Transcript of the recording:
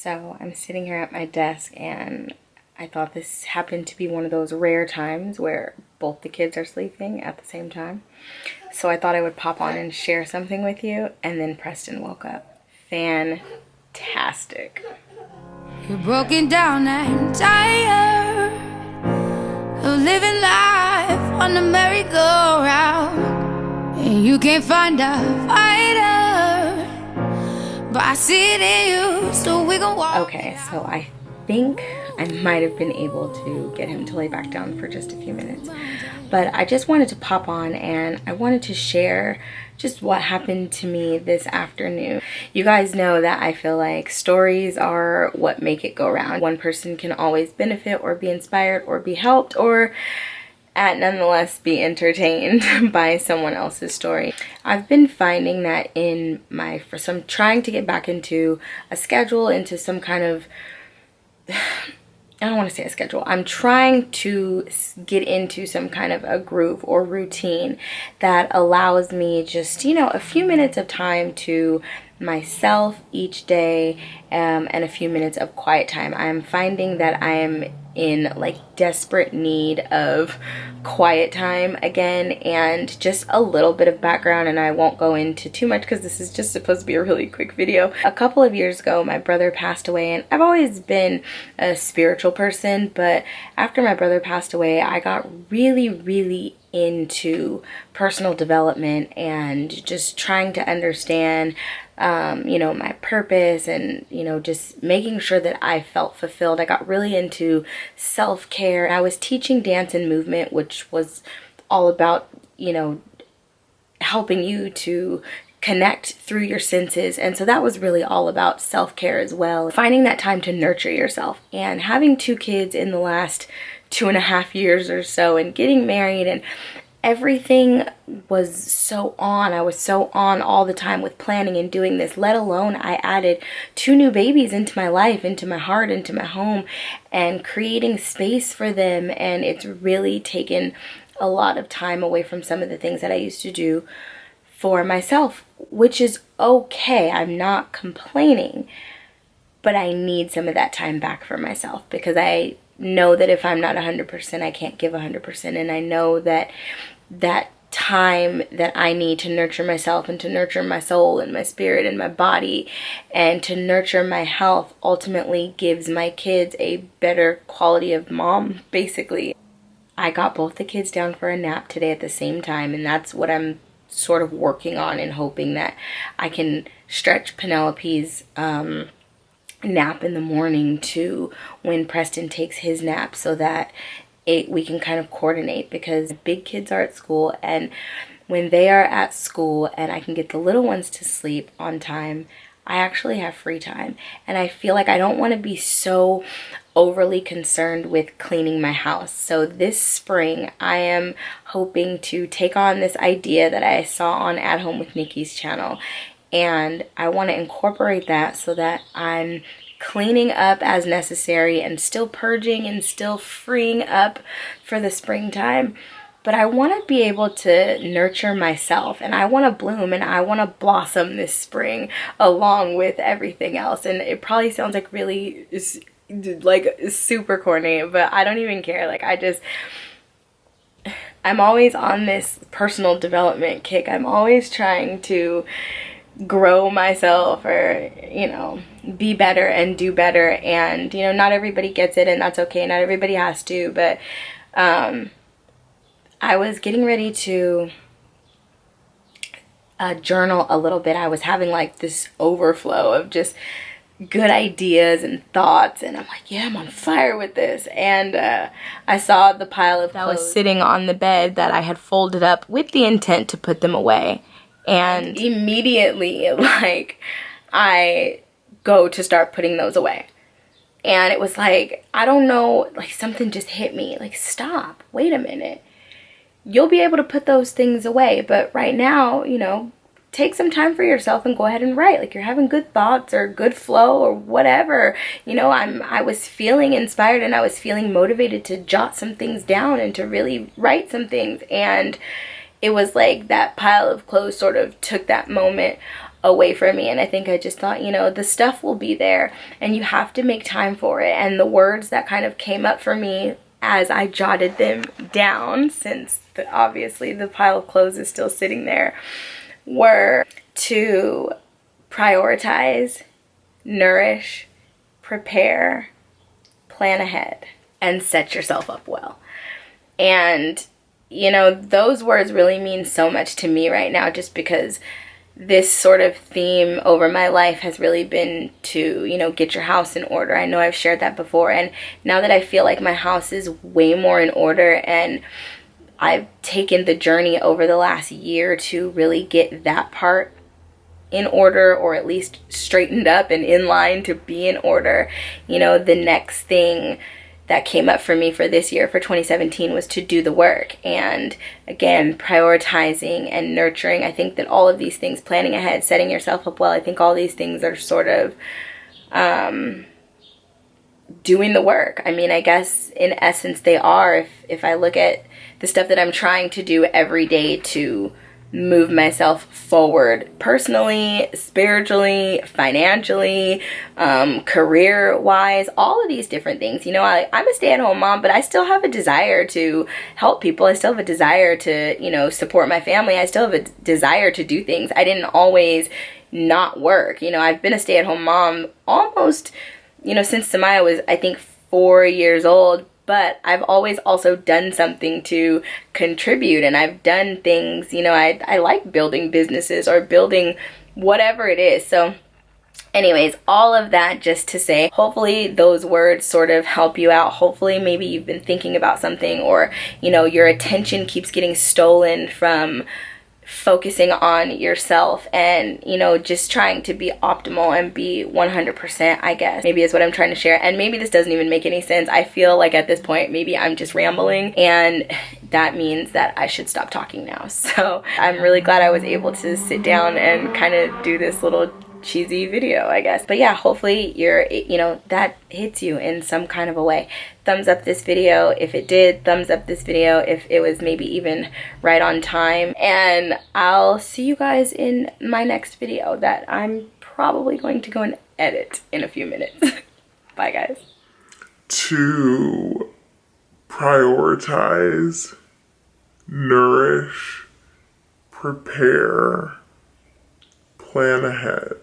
So I'm sitting here at my desk, and I thought this happened to be one of those rare times where both the kids are sleeping at the same time. So I thought I would pop on and share something with you, and then Preston woke up. Fantastic. You're broken down and tired of living life on the merry-go-round, and you can't find a fighter, but I see it in you, so we gon' walk. Okay, so I think I might have been able to get him to lay back down for just a few minutes, but I just wanted to pop on and I wanted to share just what happened to me this afternoon. You guys know that I feel like stories are what make it go round. One person can always benefit or be inspired or be helped or nonetheless be entertained by someone else's story. I've been finding that in my, I'm trying to get back into a schedule, into some kind of, I don't want to say a schedule. I'm trying to get into some kind of a groove or routine that allows me just, a few minutes of time to myself each day, and a few minutes of quiet time. I'm finding that I am in like desperate need of quiet time again, and just a little bit of background, and I won't go into too much because this is just supposed to be a really quick video. A couple of years ago my brother passed away, and I've always been a spiritual person, but after my brother passed away I got really into personal development and just trying to understand my purpose, and just making sure that I felt fulfilled. I got really into self-care. I was teaching dance and movement, which was all about helping you to connect through your senses, and so that was really all about self-care as well. Finding that time to nurture yourself, and having 2 kids in the last 2.5 years or so, and getting married, and everything was so on. I was so on all the time with planning and doing this, let alone I added 2 new babies into my life, into my heart, into my home, and creating space for them. And it's really taken a lot of time away from some of the things that I used to do for myself, which is okay. I'm not complaining, but I need some of that time back for myself, because I know that if I'm not 100%, I can't give 100%. And I know that that time that I need to nurture myself, and to nurture my soul and my spirit and my body, and to nurture my health, ultimately gives my kids a better quality of mom, basically. I got both the kids down for a nap today at the same time, and that's what I'm sort of working on, and hoping that I can stretch Penelope's nap in the morning to when Preston takes his nap, so that we can kind of coordinate, because big kids are at school, and when they are at school and I can get the little ones to sleep on time, I actually have free time. And I feel like I don't want to be so overly concerned with cleaning my house. So this spring I am hoping to take on this idea that I saw on At Home with Nikki's channel, and I want to incorporate that so that I'm cleaning up as necessary, and still purging, and still freeing up for the springtime. But I want to be able to nurture myself, and I want to bloom, and I want to blossom this spring along with everything else. And it probably sounds like really like super corny, but I don't even care. Like, I'm always on this personal development kick. I'm always trying to grow myself, or be better and do better, and not everybody gets it, and that's okay. Not everybody has to, but I was getting ready to journal a little bit. I was having like this overflow of just good ideas and thoughts, and I'm like, yeah, I'm on fire with this. And I saw the pile of clothes that was sitting on the bed that I had folded up with the intent to put them away. And immediately, like, I go to start putting those away. And it was like, I don't know, like something just hit me. Like, stop, wait a minute. You'll be able to put those things away. But right now, take some time for yourself and go ahead and write. Like, you're having good thoughts or good flow or whatever. I was feeling inspired, and I was feeling motivated to jot some things down and to really write some things. And it was like that pile of clothes sort of took that moment away from me. And I think I just thought, you know, the stuff will be there and you have to make time for it. And the words that kind of came up for me as I jotted them down, since obviously the pile of clothes is still sitting there, were to prioritize, nourish, prepare, plan ahead, and set yourself up well. And, you know, those words really mean so much to me right now, just because this sort of theme over my life has really been to, you know, get your house in order. I know I've shared that before, and now that I feel like my house is way more in order, and I've taken the journey over the last year to really get that part in order, or at least straightened up and in line to be in order. You know, the next thing that came up for me for this year, for 2017, was to do the work. And again, prioritizing and nurturing. I think that all of these things, planning ahead, setting yourself up well, I think all these things are sort of doing the work. I mean, I guess in essence they are. If I look at the stuff that I'm trying to do every day to move myself forward personally, spiritually, financially, career-wise, all of these different things. You know, I'm a stay-at-home mom, but I still have a desire to help people. I still have a desire to, you know, support my family. I still have a desire to do things. I didn't always not work. You know, I've been a stay-at-home mom almost, you know, since Samaya was, I think, 4 years old. But I've always also done something to contribute, and I've done things, you know, I like building businesses or building whatever it is. So anyways, all of that just to say, hopefully those words sort of help you out. Hopefully maybe you've been thinking about something, or, you know, your attention keeps getting stolen from focusing on yourself and, you know, just trying to be optimal and be 100%, I guess, maybe is what I'm trying to share. And maybe this doesn't even make any sense. I feel like at this point, maybe I'm just rambling, and that means that I should stop talking now. So I'm really glad I was able to sit down and kind of do this little cheesy video, I guess. But yeah, hopefully you know, that hits you in some kind of a way. Thumbs up this video if it did. Thumbs up this video if it was maybe even right on time. And I'll see you guys in my next video that I'm probably going to go and edit in a few minutes. Bye, guys. To prioritize, nourish, prepare, plan ahead.